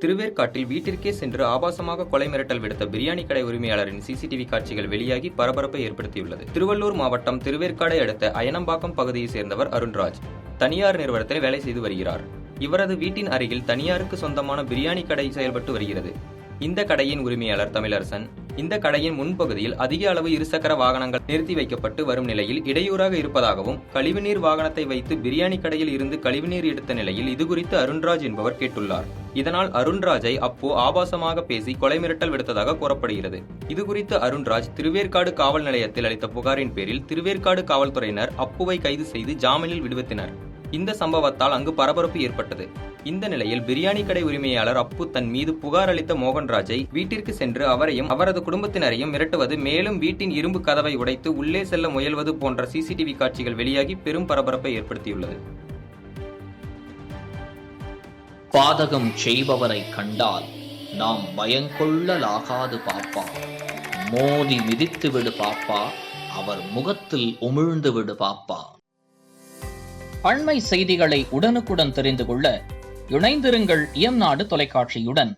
திருவேற்காட்டில் வீட்டிற்கே சென்று ஆபாசமாக கொலை மிரட்டல் விடுத்த பிரியாணி கடை உரிமையாளரின் சிசிடிவி காட்சிகள் வெளியாகி பரபரப்பை ஏற்படுத்தியுள்ளது. திருவள்ளூர் மாவட்டம் திருவேற்காடை அடுத்த அயனம்பாக்கம் பகுதியை சேர்ந்தவர் அருண்ராஜ். தனியார் நிறுவனத்தில் வேலை செய்து வருகிறார். இவரது வீட்டின் அருகில் தனியாருக்கு சொந்தமான பிரியாணி கடை செயல்பட்டு வருகிறது. இந்த கடையின் உரிமையாளர் தமிழரசன். இந்த கடையின் முன்பகுதியில் அதிக அளவு இருசக்கர வாகனங்கள் நிறுத்தி வைக்கப்பட்டு வரும் நிலையில் இடையூறாக இருப்பதாகவும், கழிவுநீர் வாகனத்தை வைத்து பிரியாணி கடையில் இருந்து கழிவுநீர் எடுத்த நிலையில் இதுகுறித்து அருண்ராஜ் என்பவர் கேட்டுள்ளார். இதனால் அருண்ராஜை அப்போ ஆபாசமாக பேசி கொலை மிரட்டல் விடுத்ததாக கூறப்படுகிறது. இதுகுறித்து அருண்ராஜ் திருவேற்காடு காவல் நிலையத்தில் அளித்த புகாரின் பேரில் திருவேற்காடு காவல்துறையினர் அப்புவை கைது செய்து ஜாமீனில் விடுவித்தனர். இந்த சம்பவத்தால் அங்கு பரபரப்பு ஏற்பட்டது. இந்த நிலையில் பிரியாணி கடை உரிமையாளர் அப்பு தன் மீது புகார் அளித்த மோகன்ராஜை வீட்டிற்கு சென்று அவரையும் அவரது குடும்பத்தினரையும் மிரட்டுவது, மேலும் வீட்டின் இரும்பு கதவை உடைத்து உள்ளே செல்ல முயல்வது போன்ற சிசிடிவி காட்சிகள் வெளியாகி பெரும் பரபரப்பை ஏற்படுத்தியுள்ளது. பாதகம் செய்பவரை கண்டால் நாம் பயங்கொள்ளலாகாது பாப்பா. மோதி மிதித்து விடு பாப்பா, அவர் முகத்தில் உமிழ்ந்து விடு பாப்பா. அண்மை செய்திகளை உடனுக்குடன் தெரிந்து கொள்ள இணைந்திருங்கள் இயம்நாடு தொலைக்காட்சியுடன்.